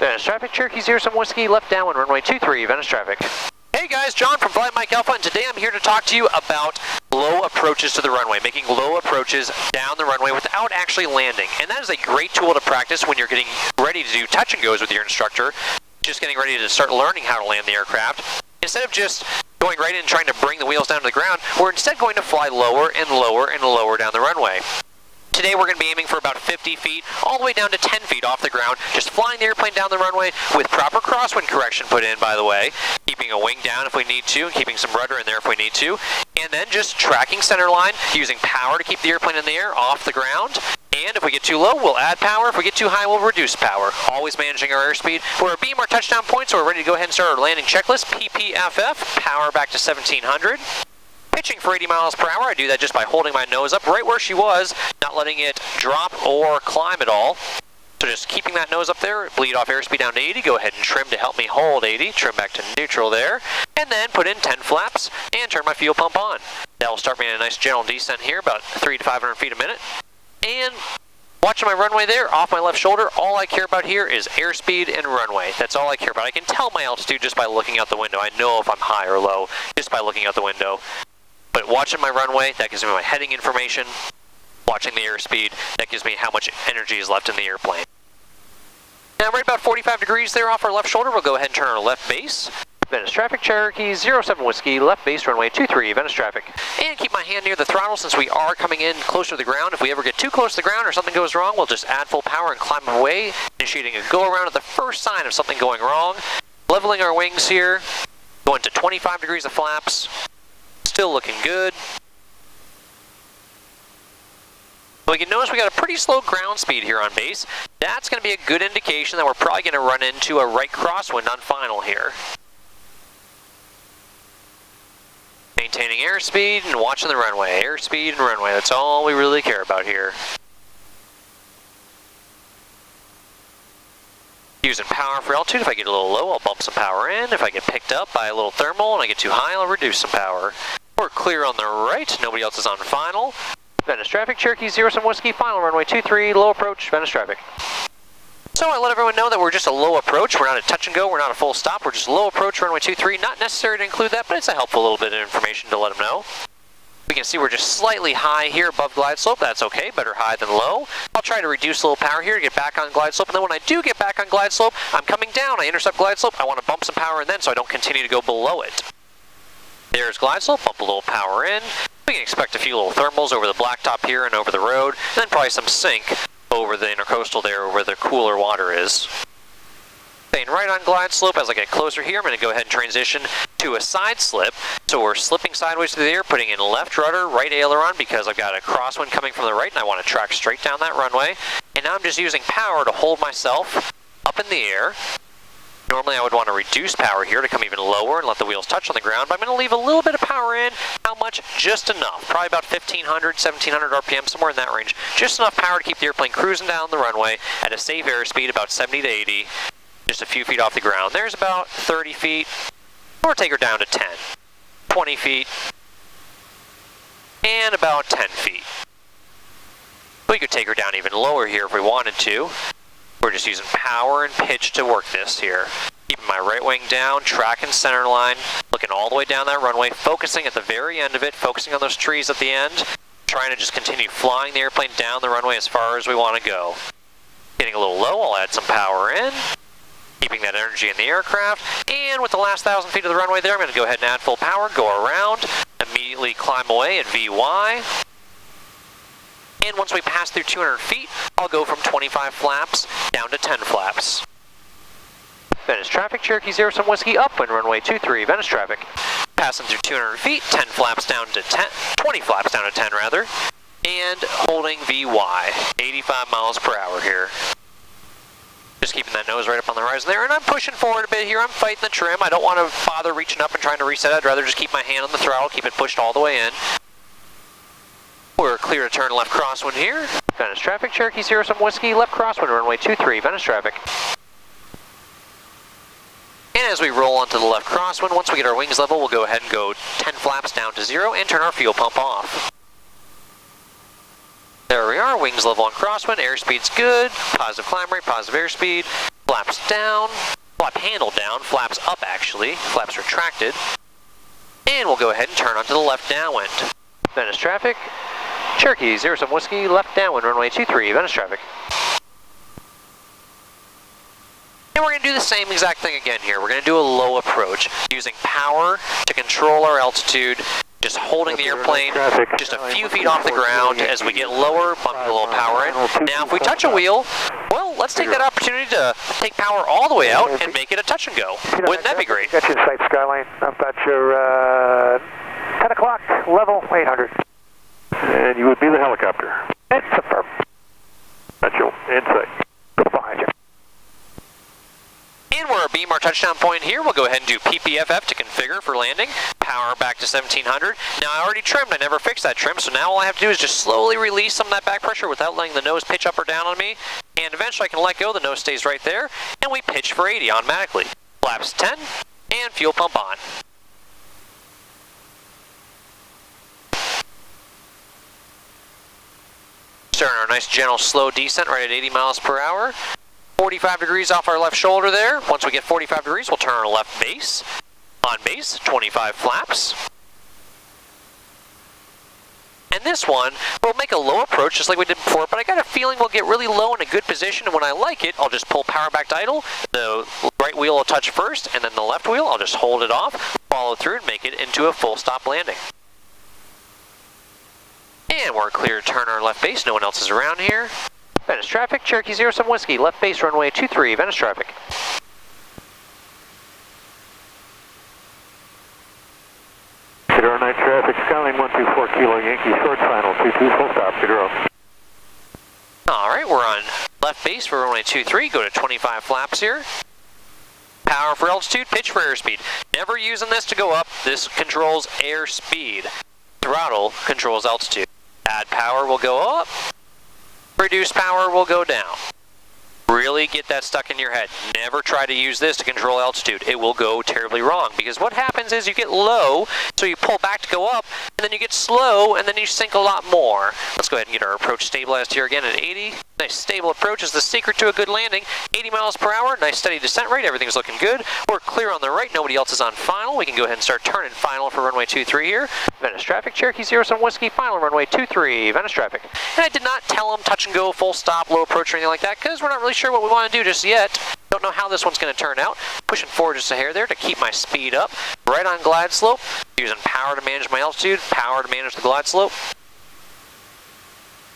Venice traffic, Cherokee 07 Whiskey, left downwind, runway 23, Venice traffic. Hey guys, John from Flight Mike Alpha, and today I'm here to talk to you about low approaches to the runway, making low approaches down the runway without actually landing. And that is a great tool to practice when you're getting ready to do touch and goes with your instructor, just getting ready to start learning how to land the aircraft. Instead of just going right in and trying to bring the wheels down to the ground, we're instead going to fly lower and lower and lower down the runway. Today we're going to be aiming for about 50 feet, all the way down to 10 feet off the ground, just flying the airplane down the runway with proper crosswind correction put in, by the way, keeping a wing down if we need to, and keeping some rudder in there if we need to, and then just tracking center line, using power to keep the airplane in the air off the ground, and if we get too low, we'll add power. If we get too high, we'll reduce power, always managing our airspeed. We're beam our touchdown point, so we're ready to go ahead and start our landing checklist. PPFF, power back to 1700. Pitching for 80 miles per hour, I do that just by holding my nose up right where she was, not letting it drop or climb at all. So just keeping that nose up there, bleed off airspeed down to 80, go ahead and trim to help me hold 80, trim back to neutral there, and then put in 10 flaps and turn my fuel pump on. That will start me in a nice gentle descent here, about 300 to 500 feet a minute. And watching my runway there, off my left shoulder, all I care about here is airspeed and runway. That's all I care about. I can tell my altitude just by looking out the window. I know if I'm high or low just by looking out the window. But watching my runway, that gives me my heading information. Watching the airspeed, that gives me how much energy is left in the airplane. Now right about 45 degrees there off our left shoulder, we'll go ahead and turn our left base. Venice traffic, Cherokee 07 Whiskey, left base runway 23, Venice traffic. And keep my hand near the throttle since we are coming in closer to the ground. If we ever get too close to the ground or something goes wrong, we'll just add full power and climb away, initiating a go around at the first sign of something going wrong. Leveling our wings here, going to 25 degrees of flaps. Still looking good. So we can notice we got a pretty slow ground speed here on base. That's going to be a good indication that we're probably going to run into a right crosswind on final here. Maintaining airspeed and watching the runway. Airspeed and runway, that's all we really care about here. Using power for altitude. If I get a little low, I'll bump some power in. If I get picked up by a little thermal and I get too high, I'll reduce some power. We're clear on the right. Nobody else is on final. Venice traffic, Cherokee 07 Whiskey, final runway 23, low approach, Venice traffic. So I let everyone know that we're just a low approach. We're not a touch and go. We're not a full stop. We're just low approach, runway 23. Not necessary to include that, but it's a helpful little bit of information to let them know. We can see we're just slightly high here above glide slope. That's okay, better high than low. I'll try to reduce a little power here to get back on glide slope, and then when I do get back on glide slope, I'm coming down, I intercept glide slope, I want to bump some power in then so I don't continue to go below it. There's glide slope, bump a little power in. We can expect a few little thermals over the blacktop here and over the road, and then probably some sink over the intercoastal there where the cooler water is. Staying right on glide slope. As I get closer here, I'm going to go ahead and transition to a side slip. So we're slipping sideways through the air, putting in left rudder, right aileron because I've got a crosswind coming from the right and I want to track straight down that runway. And now I'm just using power to hold myself up in the air. Normally I would want to reduce power here to come even lower and let the wheels touch on the ground, but I'm going to leave a little bit of power in. How much? Just enough. Probably about 1500, 1700 RPM, somewhere in that range. Just enough power to keep the airplane cruising down the runway at a safe airspeed, about 70 to 80. Just a few feet off the ground. There's about 30 feet, or take her down to 10, 20 feet, and about 10 feet. We could take her down even lower here if we wanted to. We're just using power and pitch to work this here. Keeping my right wing down, tracking center line, looking all the way down that runway, focusing at the very end of it, focusing on those trees at the end, trying to just continue flying the airplane down the runway as far as we want to go. Getting a little low, I'll add some power in. Keeping that energy in the aircraft, and with the last 1,000 feet of the runway there, I'm going to go ahead and add full power, go around, immediately climb away at VY. And once we pass through 200 feet, I'll go from 25 flaps down to 10 flaps. Venice traffic, Cherokee 07 Whiskey, upwind runway 23, Venice traffic. Passing through 200 feet, 10 flaps down to 10, 20 flaps down to 10 rather, and holding VY, 85 miles per hour here. Just keeping that nose right up on the horizon there, and I'm pushing forward a bit here. I'm fighting the trim. I don't want to bother reaching up and trying to reset. I'd rather just keep my hand on the throttle, keep it pushed all the way in. We're clear to turn left crosswind here. Venice traffic, Cherokee 07 Whiskey, left crosswind, runway 23, Venice traffic. And as we roll onto the left crosswind, once we get our wings level, we'll go ahead and go 10 flaps down to 0 and turn our fuel pump off. There we are, wings level on crosswind, airspeed's good, positive climb rate, positive airspeed. flaps down, flap handle down, flaps up actually, flaps retracted. And we'll go ahead and turn onto the left downwind. Venice traffic, Cherokee 07 Whiskey, left downwind, runway 23, Venice traffic. And we're going to do the same exact thing again here. We're going to do a low approach, using power to control our altitude, just holding the airplane just a few feet off the ground. As we get lower, bumping a little power in. Now if we touch a wheel, well, let's take that opportunity to take power all the way out and make it a touch and go. Wouldn't that be great? Got your sight skyline up at your 10 o'clock, level 800. And you would be the helicopter. It's affirm. That's your insight. Behind you. And we're beam our touchdown point here. We'll go ahead and do PPFF to configure for landing. Power back to 1700. Now I already trimmed, I never fixed that trim, so now all I have to do is just slowly release some of that back pressure without letting the nose pitch up or down on me. And eventually I can let go, the nose stays right there, and we pitch for 80 automatically. Flaps 10, and fuel pump on. Starting our nice gentle slow descent right at 80 miles per hour. 45 degrees off our left shoulder there. Once we get 45 degrees, we'll turn our left base. On base, 25 flaps. And this one, we'll make a low approach just like we did before, but I got a feeling we'll get really low in a good position, and when I like it, I'll just pull power back to idle. The right wheel will touch first, and then the left wheel, I'll just hold it off, follow through, and make it into a full stop landing. And we're clear to turn our left base, no one else is around here. Venice traffic, Cherokee 07 Whiskey, left base runway 23, Venice traffic. Consider 09 traffic, Skyline 124 Kilo Yankee, short final, 22, full stop, consider. Alright, we're on left base for runway 23, go to 25 flaps here. Power for altitude, pitch for airspeed. Never using this to go up, this controls airspeed. Throttle controls altitude. Add power will go up. Reduce power will go down. Really get that stuck in your head. Never try to use this to control altitude. It will go terribly wrong, because what happens is you get low, so you pull back to go up, and then you get slow, and then you sink a lot more. Let's go ahead and get our approach stabilized here again at 80. Nice stable approach is the secret to a good landing. 80 miles per hour, nice steady descent rate, everything's looking good. We're clear on the right, nobody else is on final. We can go ahead and start turning final for runway 23 here. Venice traffic, Cherokee 07 Whiskey, final runway 23, Venice traffic. And I did not tell them touch and go, full stop, low approach or anything like that, because we're not really sure what we want to do just yet. Don't know how this one's going to turn out. Pushing forward just a hair there to keep my speed up. Right on glide slope, using power to manage my altitude, power to manage the glide slope.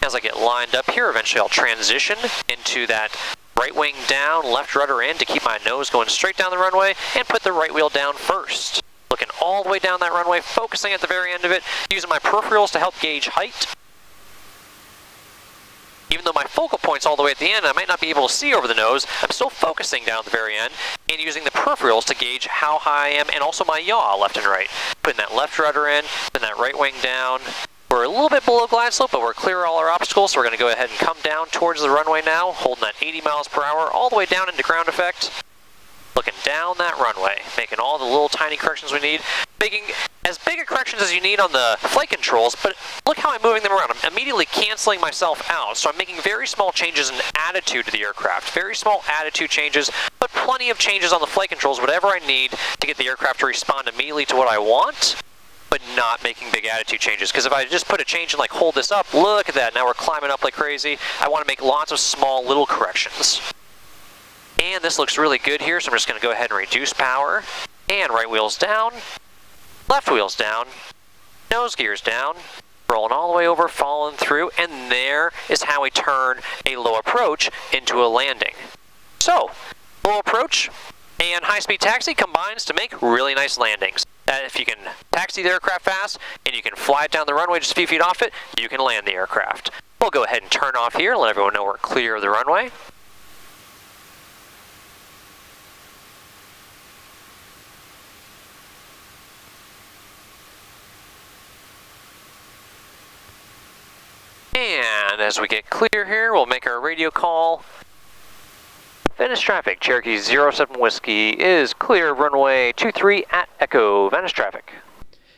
As I get lined up here, eventually I'll transition into that right wing down, left rudder in to keep my nose going straight down the runway, and put the right wheel down first. Looking all the way down that runway, focusing at the very end of it, using my peripherals to help gauge height. Even though my focal point's all the way at the end, I might not be able to see over the nose, I'm still focusing down at the very end and using the peripherals to gauge how high I am, and also my yaw left and right. Putting that left rudder in, putting that right wing down. We're a little bit below glide slope, but we're clear of all our obstacles, so we're going to go ahead and come down towards the runway now, holding that 80 miles per hour all the way down into ground effect. Looking down that runway, making all the little tiny corrections we need, making as big a corrections as you need on the flight controls, but look how I'm moving them around. I'm immediately canceling myself out, so I'm making very small changes in attitude to the aircraft. Very small attitude changes, but plenty of changes on the flight controls, whatever I need to get the aircraft to respond immediately to what I want, but not making big attitude changes. Because if I just put a change and like hold this up, look at that, now we're climbing up like crazy. I want to make lots of small little corrections. And this looks really good here, so I'm just going to go ahead and reduce power. And right wheel's down, left wheel's down, nose gear's down, rolling all the way over, following through, and there is how we turn a low approach into a landing. So, low approach and high-speed taxi combines to make really nice landings. If you can taxi the aircraft fast and you can fly it down the runway just a few feet off it, you can land the aircraft. We'll go ahead and turn off here and let everyone know we're clear of the runway. And as we get clear here, we'll make our radio call. Venice traffic, Cherokee 07 Whiskey is clear of runway 23 at Echo, Venice traffic.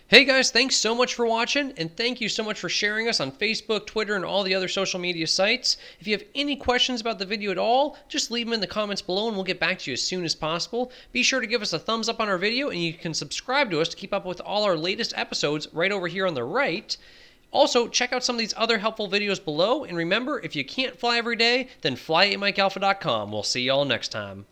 Hey guys, thanks so much for watching, and thank you so much for sharing us on Facebook, Twitter, and all the other social media sites. If you have any questions about the video at all, just leave them in the comments below and we'll get back to you as soon as possible. Be sure to give us a thumbs up on our video, and you can subscribe to us to keep up with all our latest episodes right over here on the right. Also, check out some of these other helpful videos below, and remember, if you can't fly every day, then fly8mikealpha.com. We'll see y'all next time.